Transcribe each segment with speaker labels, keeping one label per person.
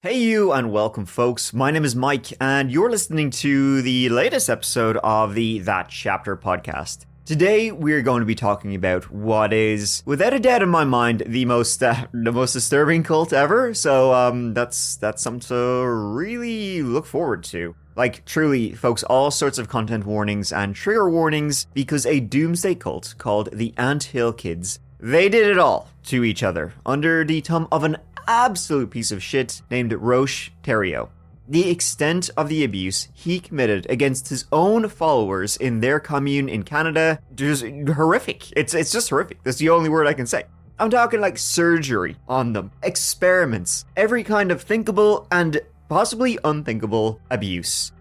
Speaker 1: Hey you and welcome folks, my name is Mike and you're listening to the latest episode of the That Chapter podcast. Today we're going to be talking about what is, without a doubt in my mind, the most disturbing cult ever, so that's something to really look forward to. Like, truly, folks, all sorts of content warnings and trigger warnings because a doomsday cult called the Ant Hill Kids, they did it all to each other under the thumb of an absolute piece of shit named Roche Thériault. The extent of the abuse he committed against his own followers in their commune in Canada is horrific. It's just horrific. That's the only word I can say. I'm talking like surgery on them, experiments, every kind of thinkable and possibly unthinkable abuse.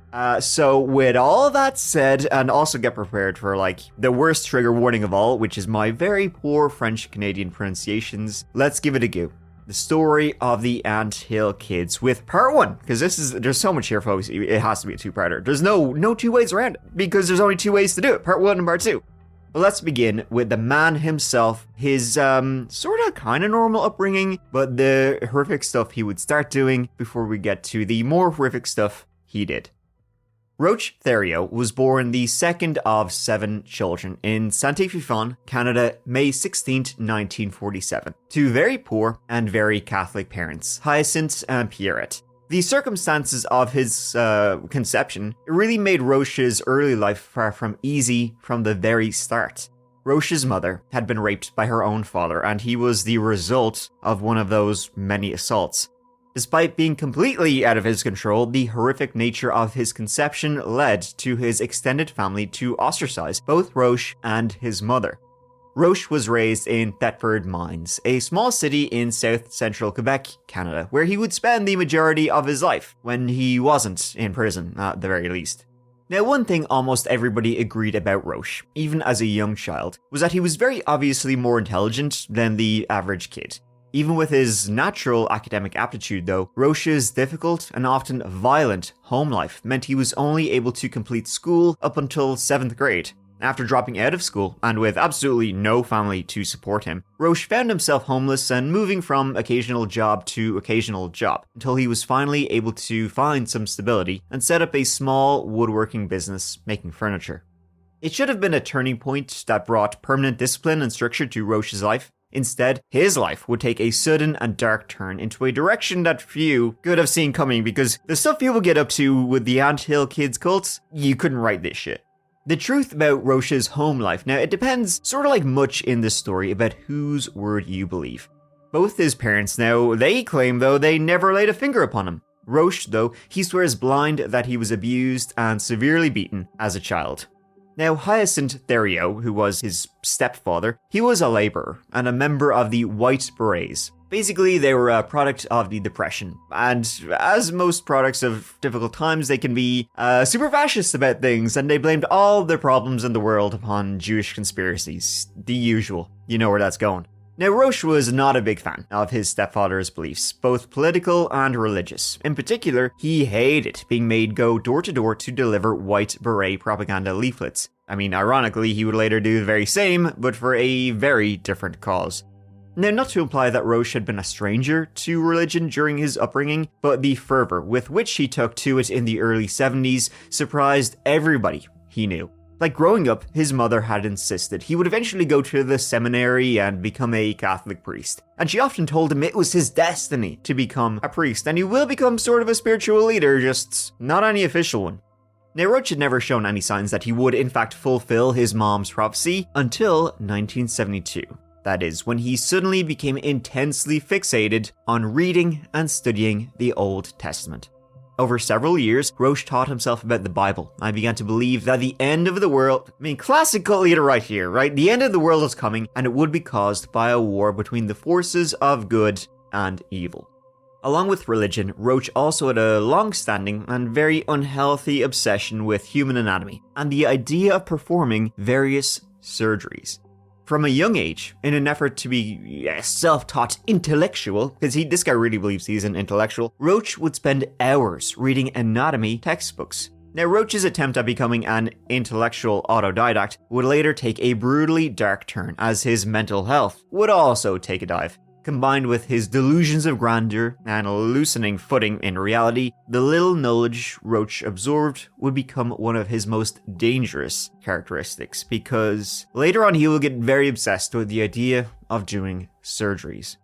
Speaker 1: So with all that said, and also get prepared for like the worst trigger warning of all, which is my very poor French-Canadian pronunciations, let's give it a go. The story of the Ant Hill Kids with part one, because there's so much here, folks. It has to be a two-parter. There's no two ways around it, because there's only two ways to do it, part one and part two. But let's begin with the man himself, his sort of kind of normal upbringing, but the horrific stuff he would start doing before we get to the more horrific stuff he did. Roche Thériault was born the second of 7 children in Saint-Félicien, Canada, May 16, 1947, to very poor and very Catholic parents, Hyacinthe and Pierrette. The circumstances of his conception really made Roche's early life far from easy from the very start. Roche's mother had been raped by her own father, and he was the result of one of those many assaults. Despite being completely out of his control, the horrific nature of his conception led to his extended family to ostracize both Roche and his mother. Roche was raised in Thetford Mines, a small city in south-central Quebec, Canada, where he would spend the majority of his life, when he wasn't in prison, at the very least. Now, one thing almost everybody agreed about Roche, even as a young child, was that he was very obviously more intelligent than the average kid. Even with his natural academic aptitude though, Roche's difficult and often violent home life meant he was only able to complete school up until 7th grade. After dropping out of school, and with absolutely no family to support him, Roche found himself homeless and moving from occasional job to occasional job, until he was finally able to find some stability and set up a small woodworking business making furniture. It should have been a turning point that brought permanent discipline and structure to Roche's life. Instead, his life would take a sudden and dark turn into a direction that few could have seen coming, because the stuff people get up to with the Ant Hill Kids cults, you couldn't write this shit. The truth about Roche's home life, now it depends, sort of like much in this story, about whose word you believe. Both his parents now, they claim though they never laid a finger upon him. Roche though, he swears blind that he was abused and severely beaten as a child. Now, Hyacinthe Thériault, who was his stepfather, he was a labourer and a member of the White Berets. Basically, they were a product of the Depression, and as most products of difficult times, they can be super fascist about things, and they blamed all their problems in the world upon Jewish conspiracies. The usual. You know where that's going. Now, Roche was not a big fan of his stepfather's beliefs, both political and religious. In particular, he hated being made go door to door to deliver White Beret propaganda leaflets. I mean, ironically, he would later do the very same, but for a very different cause. Now, not to imply that Roche had been a stranger to religion during his upbringing, but the fervor with which he took to it in the early 70s surprised everybody he knew. Like growing up, his mother had insisted he would eventually go to the seminary and become a Catholic priest. And she often told him it was his destiny to become a priest, and he will become sort of a spiritual leader, just not any official one. Now, Roche had never shown any signs that he would in fact fulfill his mom's prophecy until 1972. That is, when he suddenly became intensely fixated on reading and studying the Old Testament. Over several years, Roche taught himself about the Bible and began to believe that the end of the world, classic cult leader right here, right? The end of the world is coming, and it would be caused by a war between the forces of good and evil. Along with religion, Roche also had a long-standing and very unhealthy obsession with human anatomy and the idea of performing various surgeries. From a young age, in an effort to be a self-taught intellectual, because this guy really believes he's an intellectual, Roche would spend hours reading anatomy textbooks. Now, Roche's attempt at becoming an intellectual autodidact would later take a brutally dark turn, as his mental health would also take a dive. Combined with his delusions of grandeur and loosening footing in reality, the little knowledge Roach absorbed would become one of his most dangerous characteristics, because later on he will get very obsessed with the idea of doing surgeries.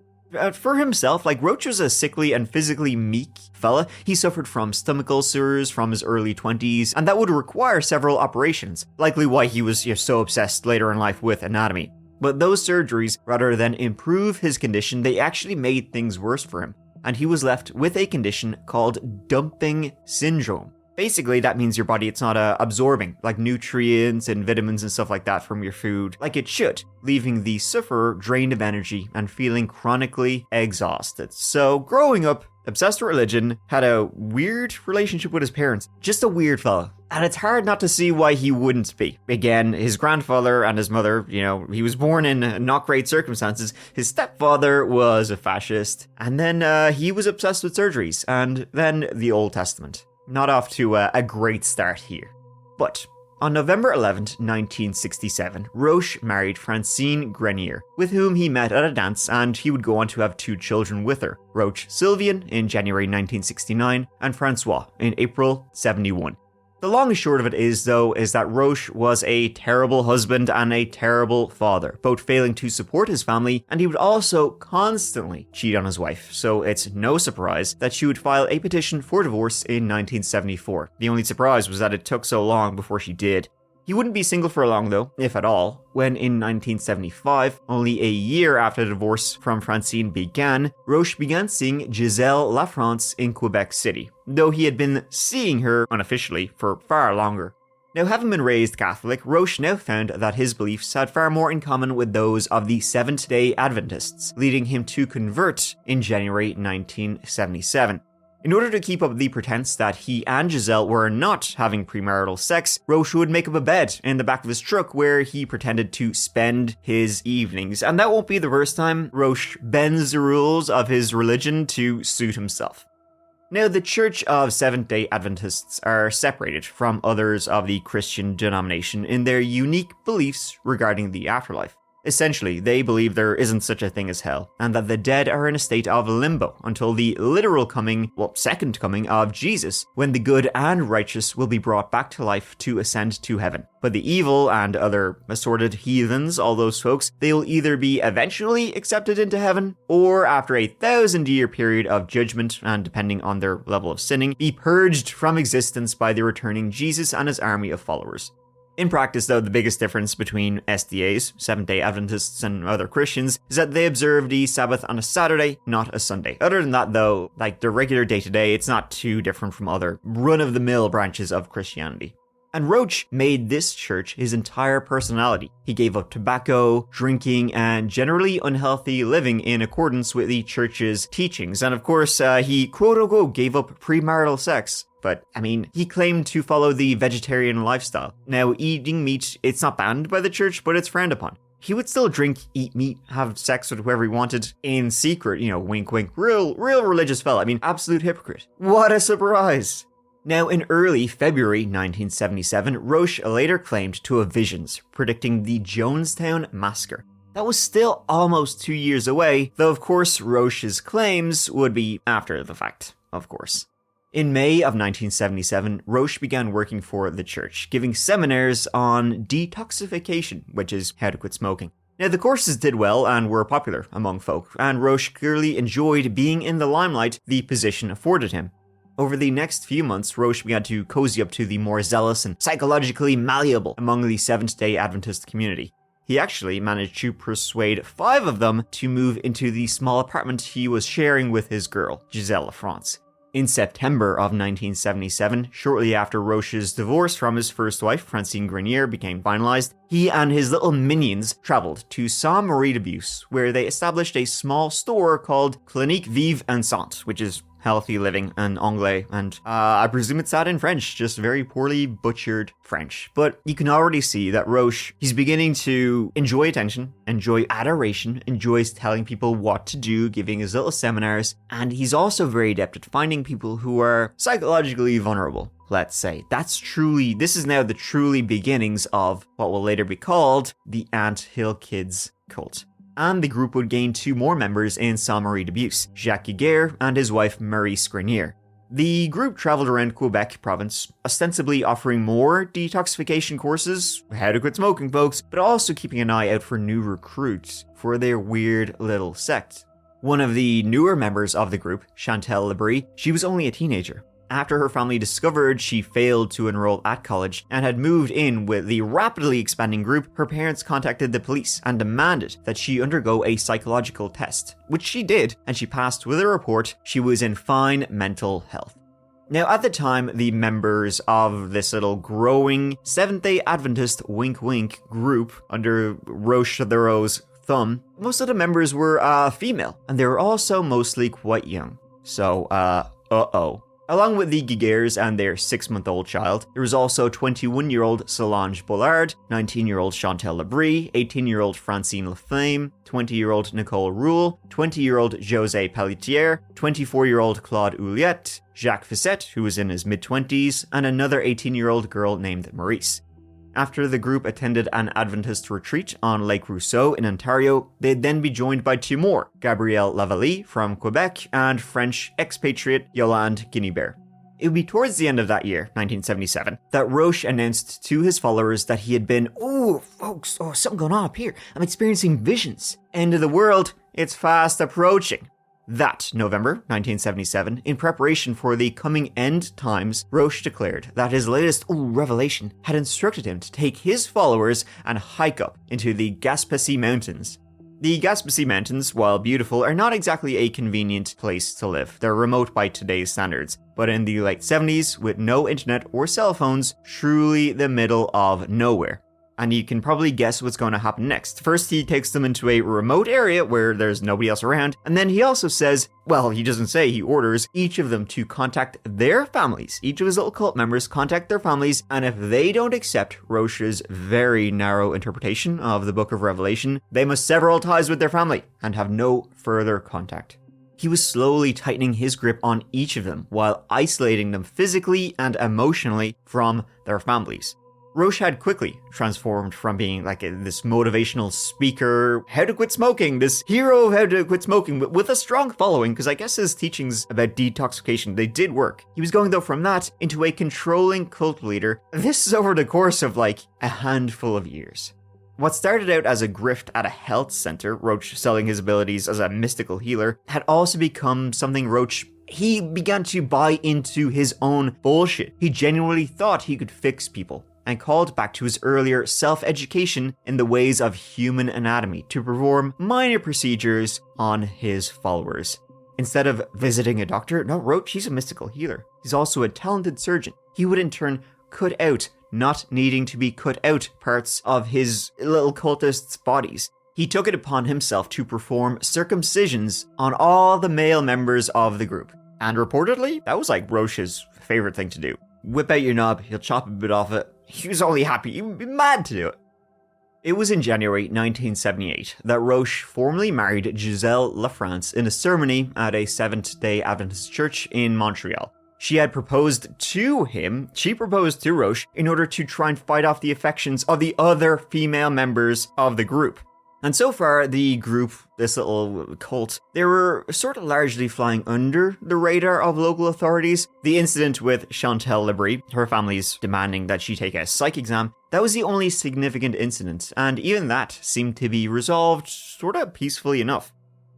Speaker 1: For himself, Roach was a sickly and physically meek fella. He suffered from stomach ulcers from his early 20s, and that would require several operations, likely why he was so obsessed later in life with anatomy. But those surgeries, rather than improve his condition, they actually made things worse for him, and he was left with a condition called dumping syndrome. Basically, that means your body, it's not absorbing nutrients and vitamins and stuff like that from your food like it should, leaving the sufferer drained of energy and feeling chronically exhausted. So growing up, obsessed with religion, had a weird relationship with his parents. Just a weird fella. And it's hard not to see why he wouldn't be. Again, his grandfather and his mother, he was born in not great circumstances. His stepfather was a fascist. And then he was obsessed with surgeries. And then the Old Testament. Not off to a great start here. But on November 11th, 1967, Roche married Francine Grenier, with whom he met at a dance, and he would go on to have 2 children with her, Roche Sylvian in January 1969 and Francois in April 71. The long and short of it is that Roche was a terrible husband and a terrible father, both failing to support his family, and he would also constantly cheat on his wife, so it's no surprise that she would file a petition for divorce in 1974. The only surprise was that it took so long before she did. He wouldn't be single for long though, if at all, when in 1975, only a year after the divorce from Francine began, Roche began seeing Giselle Lafrance in Quebec City, though he had been seeing her unofficially for far longer. Now, having been raised Catholic, Roche now found that his beliefs had far more in common with those of the Seventh-day Adventists, leading him to convert in January 1977. In order to keep up the pretense that he and Giselle were not having premarital sex, Roche would make up a bed in the back of his truck where he pretended to spend his evenings. And that won't be the first time Roche bends the rules of his religion to suit himself. Now, the Church of Seventh-day Adventists are separated from others of the Christian denomination in their unique beliefs regarding the afterlife. Essentially, they believe there isn't such a thing as hell, and that the dead are in a state of limbo until the literal second coming of Jesus, when the good and righteous will be brought back to life to ascend to heaven. But the evil and other assorted heathens, all those folks, they'll either be eventually accepted into heaven, or after a 1,000-year period of judgment, and depending on their level of sinning, be purged from existence by the returning Jesus and his army of followers. In practice, though, the biggest difference between SDAs, Seventh-day Adventists, and other Christians is that they observe the Sabbath on a Saturday, not a Sunday. Other than that, though, their regular day-to-day, it's not too different from other run-of-the-mill branches of Christianity. And Roach made this church his entire personality. He gave up tobacco, drinking, and generally unhealthy living in accordance with the church's teachings. And of course, he quote-unquote gave up premarital sex. But, he claimed to follow the vegetarian lifestyle. Now, eating meat, it's not banned by the church, but it's frowned upon. He would still drink, eat meat, have sex with whoever he wanted in secret, wink wink, real religious fella. Absolute hypocrite. What a surprise! Now, in early February 1977, Roche later claimed to have visions predicting the Jonestown Massacre. That was still almost 2 years away, though of course Roche's claims would be after the fact, of course. In May of 1977, Roche began working for the church, giving seminars on detoxification, which is how to quit smoking. Now, the courses did well and were popular among folk, and Roche clearly enjoyed being in the limelight the position afforded him. Over the next few months, Roche began to cozy up to the more zealous and psychologically malleable among the Seventh-day Adventist community. He actually managed to persuade 5 of them to move into the small apartment he was sharing with his girl, Giselle Lafrance. In September of 1977, shortly after Roche's divorce from his first wife, Francine Grenier, became finalized, he and his little minions traveled to Saint-Marie-de-Beauce, where they established a small store called Clinique Vive and Sante, which is healthy living in Anglais, and I presume it's that in French, just very poorly butchered French. But you can already see that Roche, he's beginning to enjoy attention, enjoy adoration, enjoys telling people what to do, giving his little seminars, and he's also very adept at finding people who are psychologically vulnerable, let's say. This is now the truly beginnings of what will later be called the Ant Hill Kids cult. and the group would gain 2 more members in Saint-Marie de Beauce, Jacques Giguère and his wife Marie Scrinier. The group traveled around Quebec province, ostensibly offering more detoxification courses, how to quit smoking folks, but also keeping an eye out for new recruits for their weird little sect. One of the newer members of the group, Chantal Labrie, she was only a teenager. After her family discovered she failed to enroll at college and had moved in with the rapidly expanding group, her parents contacted the police and demanded that she undergo a psychological test, which she did, and she passed with a report she was in fine mental health. Now, at the time, the members of this little growing Seventh-day Adventist wink-wink group under Roche Theroux's thumb, most of the members were female, and they were also mostly quite young. So, Along with the Giguères and their 6-month-old child, there was also 21-year-old Solange Bollard, 19-year-old Chantal Labrie, 18-year-old Francine Lefame, 20-year-old Nicole Roule, 20-year-old José Pelletier, 24-year-old Claude Ouliette, Jacques Fissette, who was in his mid-20s, and another 18-year-old girl named Maurice. After the group attended an Adventist retreat on Lake Rousseau in Ontario, they'd then be joined by 2 more, Gabrielle Lavallee from Quebec and French expatriate Yolande Guinibert. It would be towards the end of that year, 1977, that Roche announced to his followers that he had been, folks, something going on up here. I'm experiencing visions. End of the world, it's fast approaching. That November 1977, in preparation for the coming end times, Roche declared that his latest revelation had instructed him to take his followers and hike up into the Gaspésie Mountains. The Gaspésie Mountains, while beautiful, are not exactly a convenient place to live. They're remote by today's standards, but in the late 70s, with no internet or cell phones, truly the middle of nowhere. And you can probably guess what's going to happen next. First, he takes them into a remote area where there's nobody else around, and then he also says, he doesn't say, he orders each of them to contact their families. Each of his little cult members contact their families, and if they don't accept Roche's very narrow interpretation of the Book of Revelation, they must sever all ties with their family and have no further contact. He was slowly tightening his grip on each of them while isolating them physically and emotionally from their families. Roche had quickly transformed from being like this motivational speaker, how to quit smoking, this hero of how to quit smoking, with a strong following, because I guess his teachings about detoxification, they did work. He was going though from that into a controlling cult leader. This is over the course of like a handful of years. What started out as a grift at a health center, Roche selling his abilities as a mystical healer, had also become something he began to buy into his own bullshit. He genuinely thought he could fix people, and called back to his earlier self-education in the ways of human anatomy to perform minor procedures on his followers. Instead of visiting a doctor, no, Roche, he's a mystical healer. He's also a talented surgeon. He would in turn cut out not needing to be cut out parts of his little cultists' bodies. He took it upon himself to perform circumcisions on all the male members of the group. And reportedly, that was like Roche's favorite thing to do. Whip out your knob, he'll chop a bit off it. He was only happy, he'd be mad to do it. It was in January 1978 that Roche formally married Giselle LaFrance in a ceremony at a Seventh-day Adventist church in Montreal. She had proposed to him, she proposed to Roche in order to try and fight off the affections of the other female members of the group. And so far, the group, this little cult, they were sort of largely flying under the radar of local authorities. The incident with Chantal Labrie, her family's demanding that she take a psych exam, that was the only significant incident, and even that seemed to be resolved sort of peacefully enough.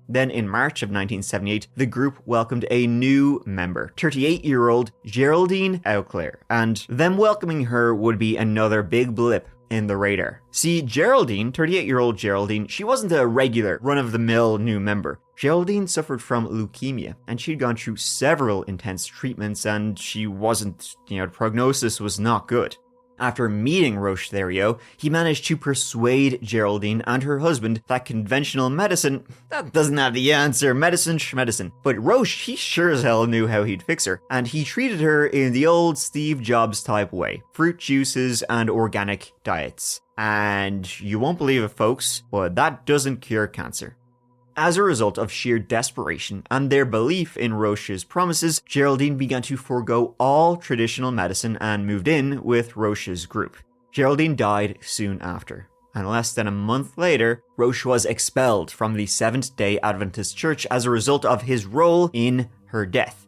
Speaker 1: Then in March of 1978, the group welcomed a new member, 38-year-old Geraldine Auclair, and them welcoming her would be another big blip in the radar. See, Geraldine, 38-year-old Geraldine, she wasn't a regular, run-of-the-mill new member. Geraldine suffered from leukemia, and she'd gone through several intense treatments, and she wasn't, the prognosis was not good. After meeting Roche Theroux, he managed to persuade Geraldine and her husband that conventional medicine, that doesn't have the answer, medicine. But Roche, he sure as hell knew how he'd fix her, and he treated her in the old Steve Jobs type way, fruit juices and organic diets. And you won't believe it, folks, but that doesn't cure cancer. As a result of sheer desperation and their belief in Roche's promises, Geraldine began to forego all traditional medicine and moved in with Roche's group. Geraldine died soon after. and less than a month later, Roche was expelled from the Seventh-day Adventist Church as a result of his role in her death.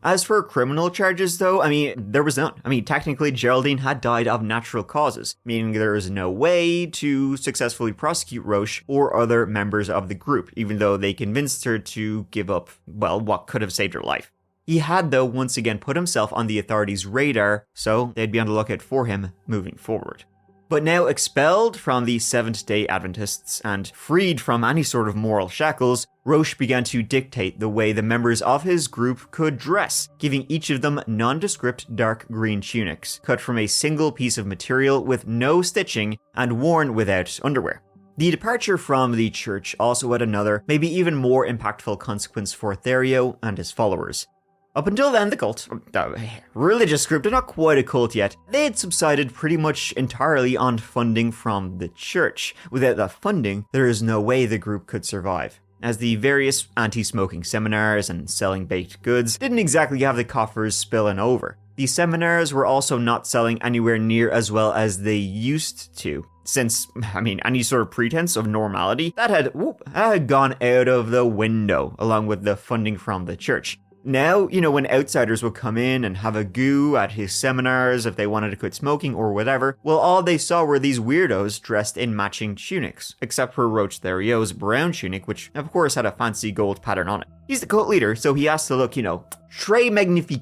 Speaker 1: As for criminal charges though, there was none. Technically Geraldine had died of natural causes, meaning there is no way to successfully prosecute Roche or other members of the group, even though they convinced her to give up, what could have saved her life. He had though once again put himself on the authorities' radar, so they'd be on the lookout for him moving forward. But now expelled from the Seventh-day Adventists and freed from any sort of moral shackles, Roche began to dictate the way the members of his group could dress, giving each of them nondescript dark green tunics, cut from a single piece of material with no stitching and worn without underwear. The departure from the church also had another, maybe even more impactful consequence for Therio and his followers. Up until then, the cult, religious group, they're not quite a cult yet, they had subsided pretty much entirely on funding from the church. Without that funding, there is no way the group could survive, as the various anti-smoking seminars and selling baked goods didn't exactly have the coffers spilling over. The seminars were also not selling anywhere near as well as they used to, since, any sort of pretense of normality, that had gone out of the window, along with the funding from the church. Now, when outsiders would come in and have a go at his seminars if they wanted to quit smoking or whatever, all they saw were these weirdos dressed in matching tunics, except for Roche Therio's brown tunic, which of course had a fancy gold pattern on it. He's the cult leader, so he has to look, très magnifique.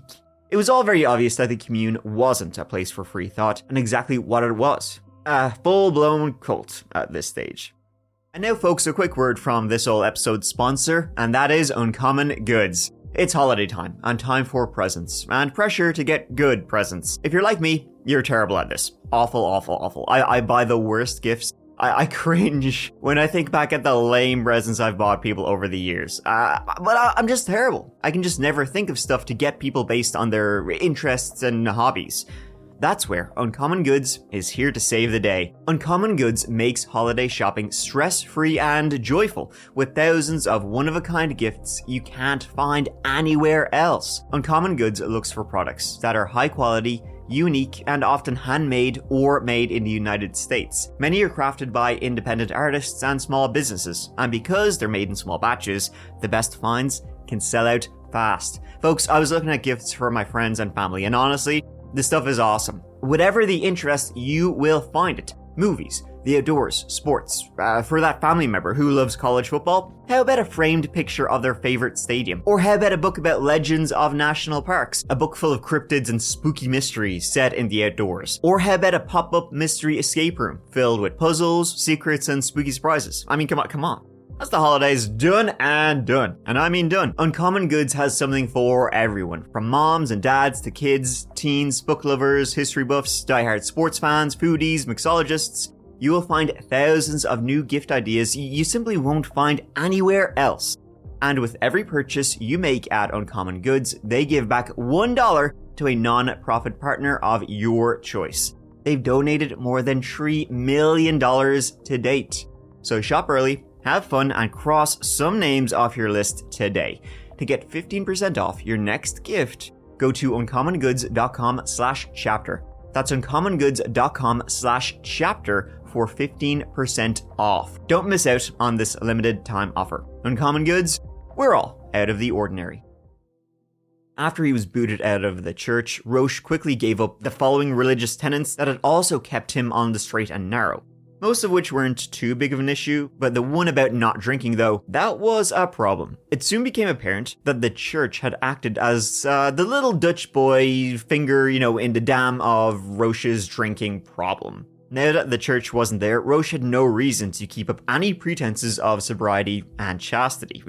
Speaker 1: It was all very obvious that the commune wasn't a place for free thought, and exactly what it was. A full-blown cult at this stage. And now folks, a quick word from this whole episode's sponsor, and that is Uncommon Goods. It's holiday time, and time for presents, and pressure to get good presents. If you're like me, you're terrible at this. Awful, awful, awful. I buy the worst gifts. I cringe when I think back at the lame presents I've bought people over the years. But I'm just terrible. I can just never think of stuff to get people based on their interests and hobbies. That's where Uncommon Goods is here to save the day. Uncommon Goods makes holiday shopping stress-free and joyful, with thousands of one-of-a-kind gifts you can't find anywhere else. Uncommon Goods looks for products that are high quality, unique, and often handmade or made in the United States. Many are crafted by independent artists and small businesses, and because they're made in small batches, the best finds can sell out fast. Folks, I was looking at gifts for my friends and family, and honestly, this stuff is awesome. Whatever the interest, you will find it. Movies, the outdoors, sports. For that family member who loves college football, how about a framed picture of their favorite stadium? Or how about a book about legends of national parks? A book full of cryptids and spooky mysteries set in the outdoors? Or how about a pop-up mystery escape room filled with puzzles, secrets, and spooky surprises? Come on. That's the holidays done and done. And I mean done. Uncommon Goods has something for everyone. From moms and dads to kids, teens, book lovers, history buffs, diehard sports fans, foodies, mixologists. You will find thousands of new gift ideas you simply won't find anywhere else. And with every purchase you make at Uncommon Goods, they give back $1 to a non-profit partner of your choice. They've donated more than $3 million to date. So shop early, have fun, and cross some names off your list today. To get 15% off your next gift, go to uncommongoods.com/chapter. That's uncommongoods.com/chapter for 15% off. Don't miss out on this limited time offer. Uncommon Goods, we're all out of the ordinary. After he was booted out of the church, Roche quickly gave up the following religious tenets that had also kept him on the straight and narrow. Most of which weren't too big of an issue, but the one about not drinking though, that was a problem. It soon became apparent that the church had acted as the little Dutch boy finger, in the dam of Roche's drinking problem. Now that the church wasn't there, Roche had no reason to keep up any pretenses of sobriety and chastity.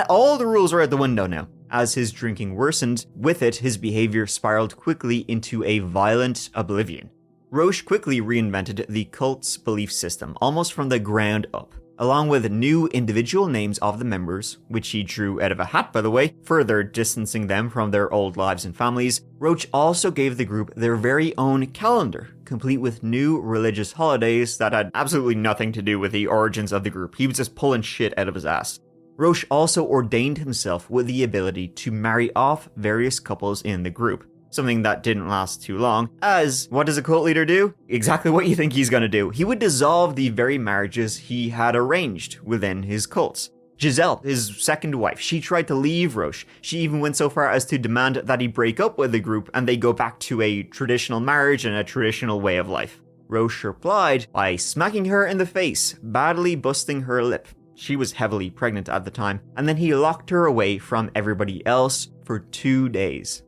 Speaker 1: All the rules were out the window now. As his drinking worsened, with it his behavior spiraled quickly into a violent oblivion. Roche quickly reinvented the cult's belief system, almost from the ground up. Along with new individual names of the members, which he drew out of a hat by the way, further distancing them from their old lives and families, Roche also gave the group their very own calendar, complete with new religious holidays that had absolutely nothing to do with the origins of the group. He was just pulling shit out of his ass. Roche also ordained himself with the ability to marry off various couples in the group. something that didn't last too long, as what does a cult leader do? Exactly what you think he's going to do. He would dissolve the very marriages he had arranged within his cults. Giselle, his second wife, she tried to leave Roche. She even went so far as to demand that he break up with the group and they go back to a traditional marriage and a traditional way of life. Roche replied by smacking her in the face, badly busting her lip. She was heavily pregnant at the time, and then he locked her away from everybody else for 2 days.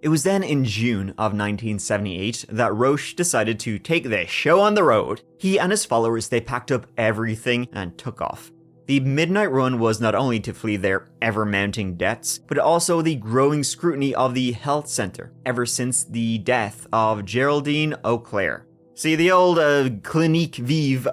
Speaker 1: It was then in June of 1978 that Roche decided to take the show on the road. He and his followers, they packed up everything and took off. The midnight run was not only to flee their ever-mounting debts, but also the growing scrutiny of the health center ever since the death of Geraldine Auclair. See, the old Clinique Vive,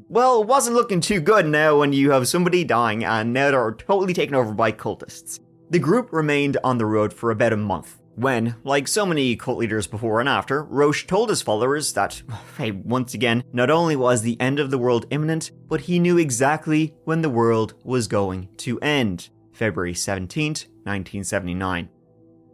Speaker 1: wasn't looking too good now when you have somebody dying and now they're totally taken over by cultists. The group remained on the road for about a month, when, like so many cult leaders before and after, Roche told his followers that, hey, once again, not only was the end of the world imminent, but he knew exactly when the world was going to end. February 17th, 1979.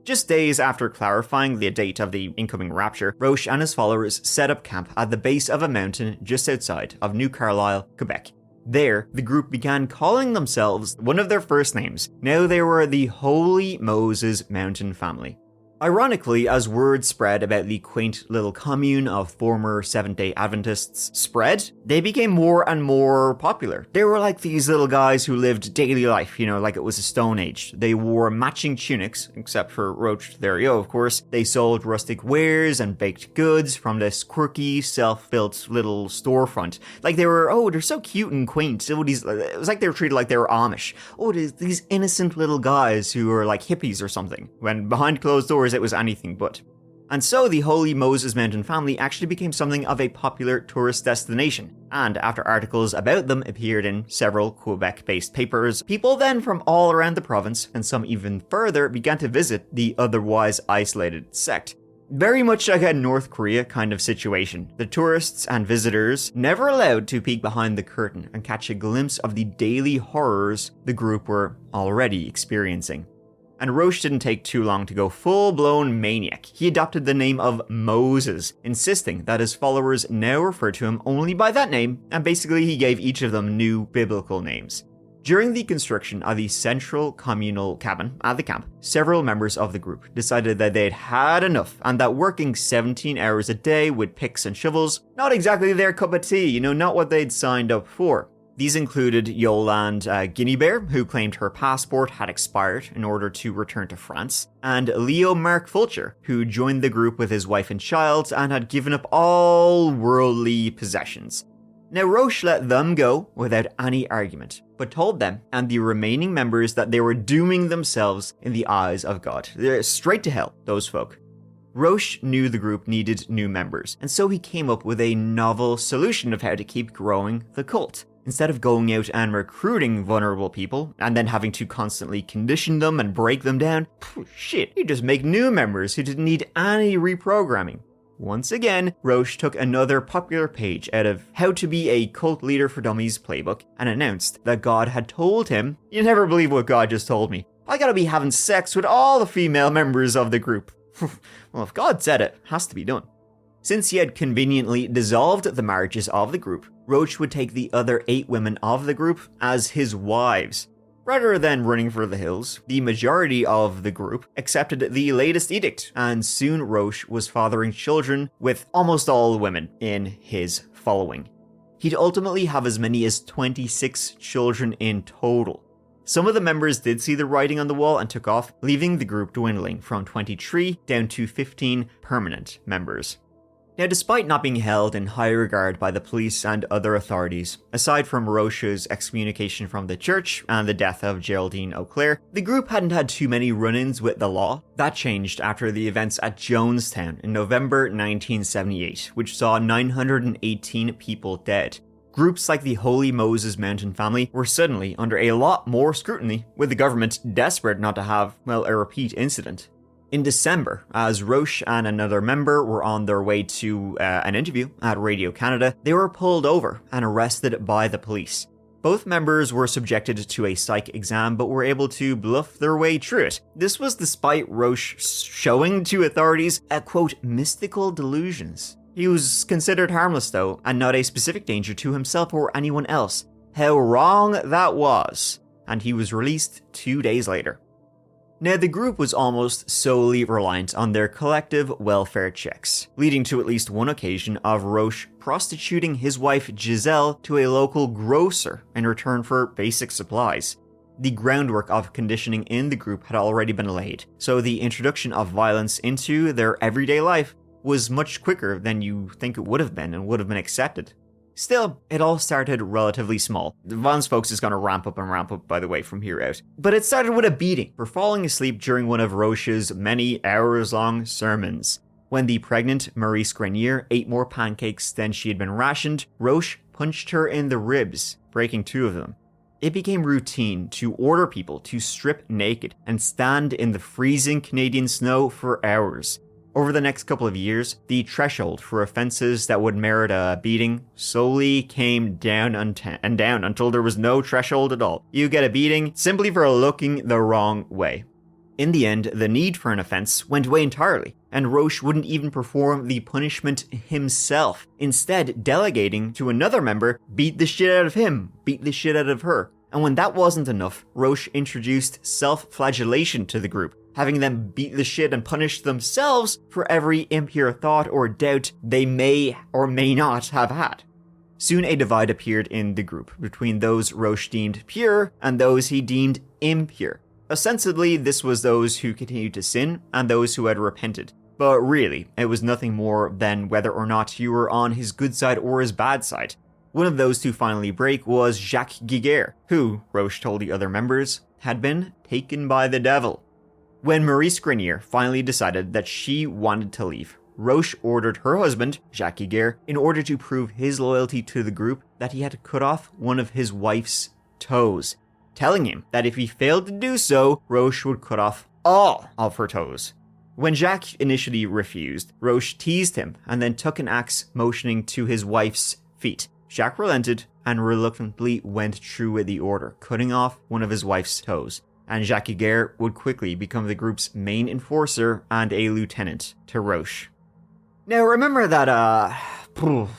Speaker 1: Just days after clarifying the date of the incoming rapture, Roche and his followers set up camp at the base of a mountain just outside of New Carlisle, Quebec. There, the group began calling themselves one of their first names. Now they were the Holy Moses Mountain Family. Ironically, as word spread about the quaint little commune of former Seventh-day Adventists spread, they became more and more popular. They were like these little guys who lived daily life, like it was a stone age. They wore matching tunics, except for Roche Therio, of course. They sold rustic wares and baked goods from this quirky, self-built little storefront. Like they were, they're so cute and quaint. It was like they were treated like they were Amish. These innocent little guys who were like hippies or something. When behind closed doors, it was anything but. And so the Holy Moses Mountain Family actually became something of a popular tourist destination, and after articles about them appeared in several Quebec-based papers, people then from all around the province, and some even further, began to visit the otherwise isolated sect. Very much like a North Korea kind of situation. The tourists and visitors never allowed to peek behind the curtain and catch a glimpse of the daily horrors the group were already experiencing. And Roche didn't take too long to go full-blown maniac. He adopted the name of Moses, insisting that his followers now refer to him only by that name, and basically he gave each of them new biblical names. During the construction of the central communal cabin at the camp, several members of the group decided that they'd had enough and that working 17 hours a day with picks and shovels, not exactly their cup of tea, not what they'd signed up for. These included Yolande Guinea Bear, who claimed her passport had expired in order to return to France, and Leo Mark Fulcher, who joined the group with his wife and child and had given up all worldly possessions. Now Roche let them go without any argument, but told them and the remaining members that they were dooming themselves in the eyes of God. They're straight to hell, those folk. Roche knew the group needed new members, and so he came up with a novel solution of how to keep growing the cult. Instead of going out and recruiting vulnerable people, and then having to constantly condition them and break them down, he'd just make new members who didn't need any reprogramming. Once again, Roche took another popular page out of How to Be a Cult Leader for Dummies playbook and announced that God had told him, "You never believe what God just told me. I gotta be having sex with all the female members of the group." Well, if God said it, it has to be done. Since he had conveniently dissolved the marriages of the group, Roche would take the other 8 women of the group as his wives. Rather than running for the hills, the majority of the group accepted the latest edict, and soon Roche was fathering children with almost all the women in his following. He'd ultimately have as many as 26 children in total. Some of the members did see the writing on the wall and took off, leaving the group dwindling from 23 down to 15 permanent members. Now, despite not being held in high regard by the police and other authorities, aside from Roche's excommunication from the church and the death of Geraldine Auclair, the group hadn't had too many run-ins with the law. That changed after the events at Jonestown in November 1978, which saw 918 people dead. Groups like the Holy Moses Mountain Family were suddenly under a lot more scrutiny, with the government desperate not to have, a repeat incident. In December, as Roche and another member were on their way to an interview at Radio Canada, they were pulled over and arrested by the police. Both members were subjected to a psych exam but were able to bluff their way through it. This was despite Roche showing to authorities a quote, mystical delusions. He was considered harmless though, and not a specific danger to himself or anyone else. How wrong that was. And he was released 2 days later. Now, the group was almost solely reliant on their collective welfare checks, leading to at least one occasion of Roche prostituting his wife Giselle to a local grocer in return for basic supplies. The groundwork of conditioning in the group had already been laid, so the introduction of violence into their everyday life was much quicker than you think it would have been and would have been accepted. Still, it all started relatively small. The violence folks is going to ramp up, by the way, from here out. But it started with a beating for falling asleep during one of Roche's many hours-long sermons. When the pregnant Maurice Grenier ate more pancakes than she had been rationed, Roche punched her in the ribs, breaking 2 of them. It became routine to order people to strip naked and stand in the freezing Canadian snow for hours. Over the next couple of years, the threshold for offenses that would merit a beating slowly came down and down until there was no threshold at all. You get a beating simply for looking the wrong way. In the end, the need for an offense went away entirely, and Roche wouldn't even perform the punishment himself, instead delegating to another member, beat the shit out of him, beat the shit out of her. And when that wasn't enough, Roche introduced self-flagellation to the group, having them beat the shit and punish themselves for every impure thought or doubt they may or may not have had. Soon a divide appeared in the group between those Roche deemed pure and those he deemed impure. Ostensibly, this was those who continued to sin and those who had repented. But really, it was nothing more than whether or not you were on his good side or his bad side. One of those to finally break was Jacques Guiguer, who, Roche told the other members, had been taken by the devil. When Maurice Grenier finally decided that she wanted to leave, Roche ordered her husband, Jacques Guiguer, in order to prove his loyalty to the group, that he had to cut off one of his wife's toes, telling him that if he failed to do so, Roche would cut off all of her toes. When Jacques initially refused, Roche teased him and then took an axe, motioning to his wife's feet. Jacques relented and reluctantly went through with the order, cutting off one of his wife's toes, and Jacques Guiguer would quickly become the group's main enforcer and a lieutenant to Roche. Now remember that,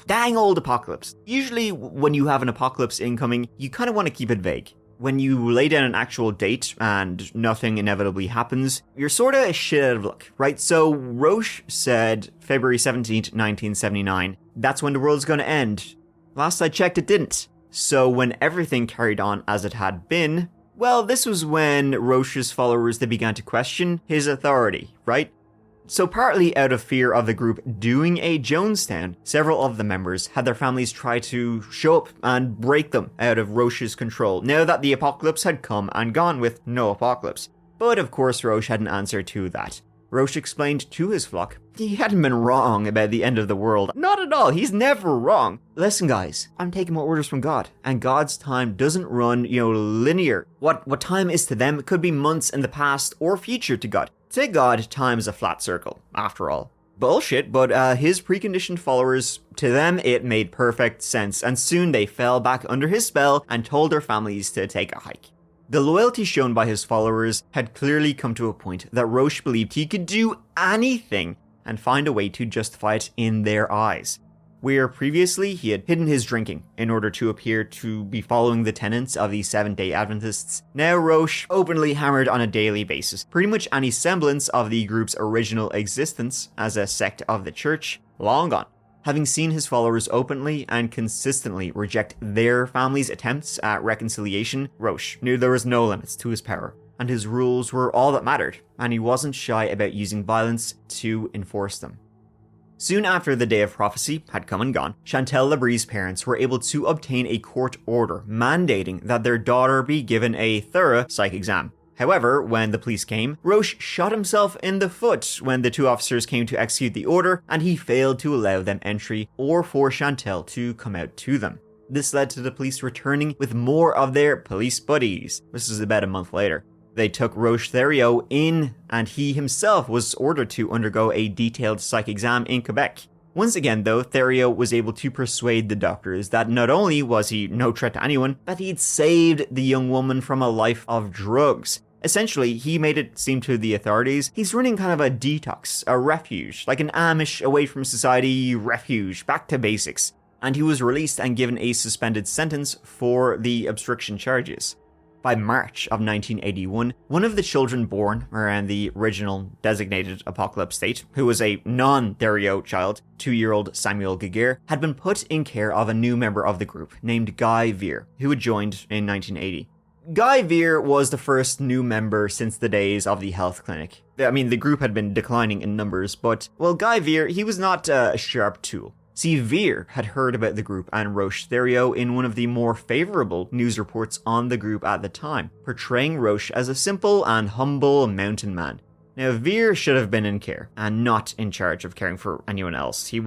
Speaker 1: dang old apocalypse. Usually when you have an apocalypse incoming, you kind of want to keep it vague. When you lay down an actual date and nothing inevitably happens, you're sort of shit out of luck, right? So Roche said February 17th, 1979, that's when the world's going to end. Last I checked, it didn't. So when everything carried on as it had been, well, this was when Roche's followers, they began to question his authority, right? So partly out of fear of the group doing a Jonestown, several of the members had their families try to show up and break them out of Roche's control, now that the apocalypse had come and gone with no apocalypse. But of course Roche had an answer to that. Roche explained to his flock he hadn't been wrong about the end of the world. Not at all, he's never wrong. Listen guys, I'm taking my orders from God, and God's time doesn't run, linear. What time is to them, it could be months in the past or future to God. To God, time is a flat circle, after all. Bullshit, but his preconditioned followers, to them it made perfect sense, and soon they fell back under his spell and told their families to take a hike. The loyalty shown by his followers had clearly come to a point that Roche believed he could do anything and find a way to justify it in their eyes. Where previously he had hidden his drinking in order to appear to be following the tenets of the Seventh-day Adventists, now Roche openly hammered on a daily basis pretty much any semblance of the group's original existence as a sect of the church, long gone. Having seen his followers openly and consistently reject their family's attempts at reconciliation, Roche knew there was no limits to his power, and his rules were all that mattered, and he wasn't shy about using violence to enforce them. Soon after the day of prophecy had come and gone, Chantal Labre's parents were able to obtain a court order mandating that their daughter be given a thorough psych exam. However, when the police came, Roche shot himself in the foot when the 2 officers came to execute the order, and he failed to allow them entry or for Chantal to come out to them. This led to the police returning with more of their police buddies. This is about a month later. They took Roche Thériault in, and he himself was ordered to undergo a detailed psych exam in Quebec. Once again, though, Therio was able to persuade the doctors that not only was he no threat to anyone, but he'd saved the young woman from a life of drugs. Essentially, he made it seem to the authorities he's running kind of a detox, a refuge, like an Amish away from society refuge, back to basics. And he was released and given a suspended sentence for the obstruction charges. By March of 1981, one of the children born around the original designated apocalypse date, who was a non-Therio child, 2-year-old Samuel Giguere, had been put in care of a new member of the group named Guy Veer, who had joined in 1980. Guy Veer was the first new member since the days of the health clinic. I mean, the group had been declining in numbers, but, well, Guy Veer, he was not a sharp tool. See, Veer had heard about the group and Roche Therio in one of the more favourable news reports on the group at the time, portraying Roche as a simple and humble mountain man. Now, Veer should have been in care and not in charge of caring for anyone else. He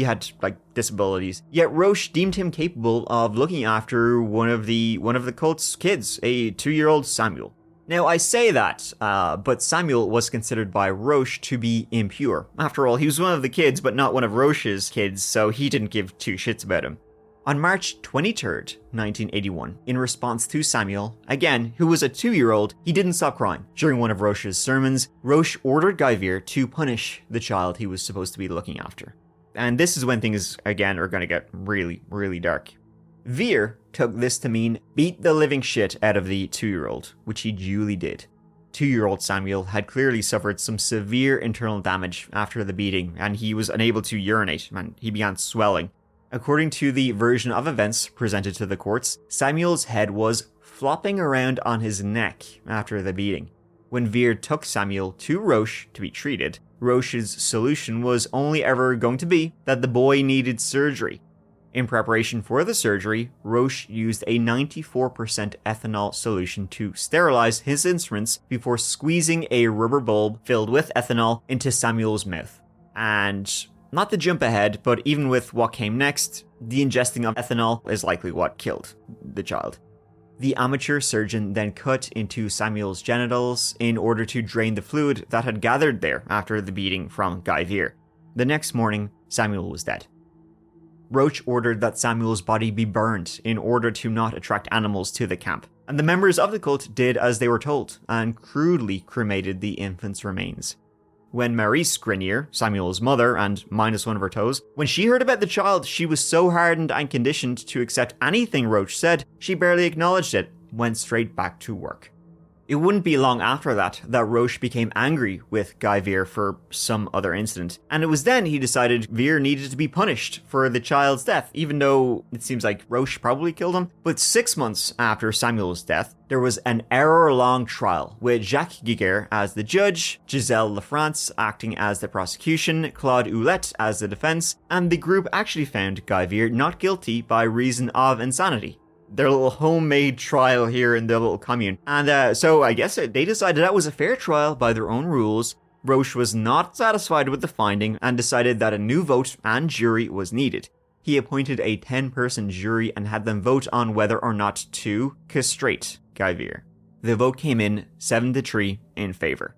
Speaker 1: had disabilities. Yet Roche deemed him capable of looking after one of the cult's kids, a 2-year-old Samuel. Now, I say that, but Samuel was considered by Roche to be impure. After all, he was one of the kids, but not one of Roche's kids, so he didn't give two shits about him. On March 23rd, 1981, in response to Samuel, again, who was a 2-year-old, he didn't stop crying. During one of Roche's sermons, Roche ordered Guy Veer to punish the child he was supposed to be looking after. And this is when things, again, are going to get really, really dark. Veer took this to mean beat the living shit out of the 2-year-old, which he duly did. 2-year-old Samuel had clearly suffered some severe internal damage after the beating, and he was unable to urinate, and he began swelling. According to the version of events presented to the courts, Samuel's head was flopping around on his neck after the beating. When Veer took Samuel to Roche to be treated, Roche's solution was only ever going to be that the boy needed surgery. In preparation for the surgery, Roche used a 94% ethanol solution to sterilize his instruments before squeezing a rubber bulb filled with ethanol into Samuel's mouth. And not to jump ahead, but even with what came next, the ingesting of ethanol is likely what killed the child. The amateur surgeon then cut into Samuel's genitals in order to drain the fluid that had gathered there after the beating from Guy Veer. The next morning, Samuel was dead. Roche ordered that Samuel's body be burned in order to not attract animals to the camp, and the members of the cult did as they were told and crudely cremated the infant's remains. When Maurice Grenier, Samuel's mother and minus one of her toes, when she heard about the child, she was so hardened and conditioned to accept anything Roche said, she barely acknowledged it, went straight back to work. It wouldn't be long after that Roche became angry with Guy Veer for some other incident, and it was then he decided Veer needed to be punished for the child's death, even though it seems like Roche probably killed him. But 6 months after Samuel's death, there was an hour-long trial with Jacques Giguere as the judge, Giselle Lafrance acting as the prosecution, Claude Ouellette as the defense, and the group actually found Guy Veer not guilty by reason of insanity. Their little homemade trial here in their little commune. And so I guess they decided that was a fair trial by their own rules. Roche was not satisfied with the finding and decided that a new vote and jury was needed. He appointed a 10-person jury and had them vote on whether or not to castrate Guy Veer. The vote came in 7-3 in favour.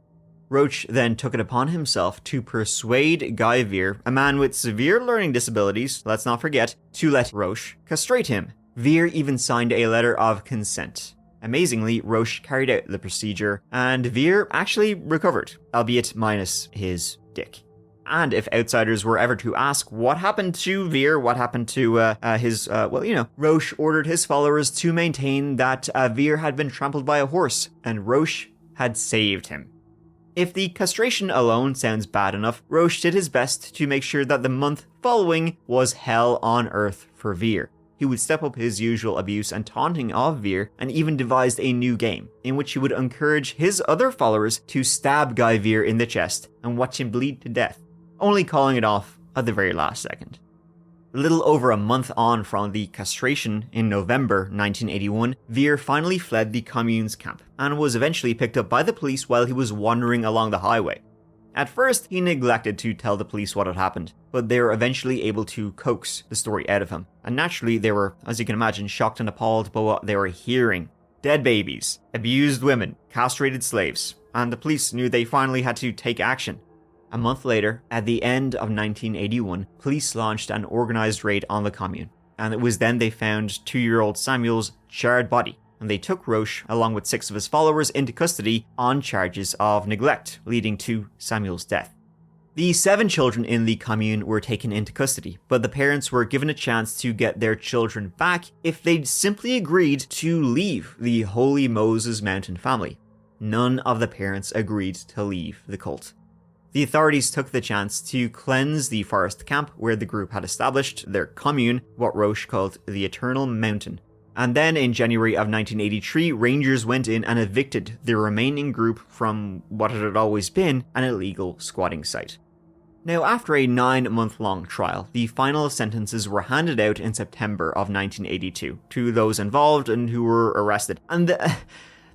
Speaker 1: Roche then took it upon himself to persuade Guy Veer, a man with severe learning disabilities, let's not forget, to let Roche castrate him. Veer even signed a letter of consent. Amazingly, Roche carried out the procedure, and Veer actually recovered, albeit minus his dick. And if outsiders were ever to ask what happened to Veer, what happened to Roche ordered his followers to maintain that Veer had been trampled by a horse, and Roche had saved him. If the castration alone sounds bad enough, Roche did his best to make sure that the month following was hell on earth for Veer. He would step up his usual abuse and taunting of Veer, and even devised a new game, in which he would encourage his other followers to stab Guy Veer in the chest and watch him bleed to death, only calling it off at the very last second. A little over a month on from the castration in November 1981, Veer finally fled the commune's camp, and was eventually picked up by the police while he was wandering along the highway. At first, he neglected to tell the police what had happened, but they were eventually able to coax the story out of him. And naturally, they were, as you can imagine, shocked and appalled by what they were hearing. Dead babies, abused women, castrated slaves, and the police knew they finally had to take action. A month later, at the end of 1981, police launched an organized raid on the commune, and it was then they found 2-year-old Samuel's charred body, and they took Roche, along with 6 of his followers, into custody on charges of neglect, leading to Samuel's death. The 7 children in the commune were taken into custody, but the parents were given a chance to get their children back if they'd simply agreed to leave the Holy Moses Mountain family. None of the parents agreed to leave the cult. The authorities took the chance to cleanse the forest camp where the group had established their commune, what Roche called the Eternal Mountain. And then in January of 1983, rangers went in and evicted the remaining group from what it had always been an illegal squatting site. Now, after a 9-month-long trial, the final sentences were handed out in September of 1982 to those involved and who were arrested. And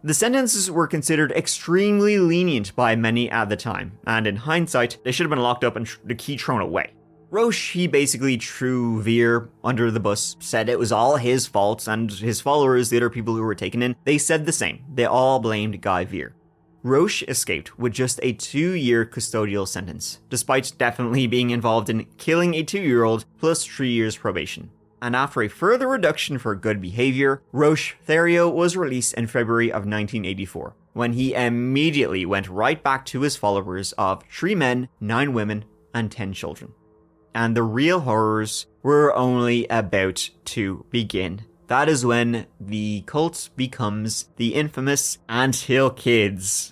Speaker 1: the sentences were considered extremely lenient by many at the time, and in hindsight, they should have been locked up and the key thrown away. Roche, he basically threw Veer under the bus, said it was all his fault, and his followers, the other people who were taken in, they said the same. They all blamed Guy Veer. Roche escaped with just a 2-year custodial sentence, despite definitely being involved in killing a 2-year-old plus 3 years probation. And after a further reduction for good behavior, Roche Therio was released in February of 1984, when he immediately went right back to his followers of 3 men, 9 women, and 10 children. And the real horrors were only about to begin. That is when the cult becomes the infamous Anthill Kids.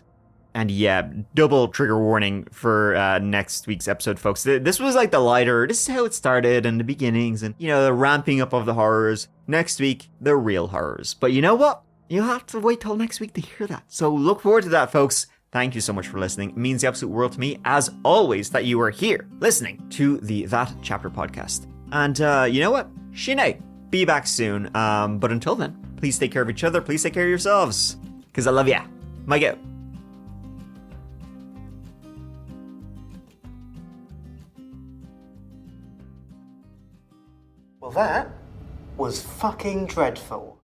Speaker 1: And yeah, double trigger warning for next week's episode, folks. This was like the lighter, this is how it started and the beginnings and, the ramping up of the horrors. Next week, the real horrors. But you know what? You'll have to wait till next week to hear that. So look forward to that, folks. Thank you so much for listening. It means the absolute world to me, as always, that you are here listening to the That Chapter podcast. And you know what? Shine, be back soon. But until then, please take care of each other. Please take care of yourselves. Because I love ya. Mike out.
Speaker 2: Well, that was fucking dreadful.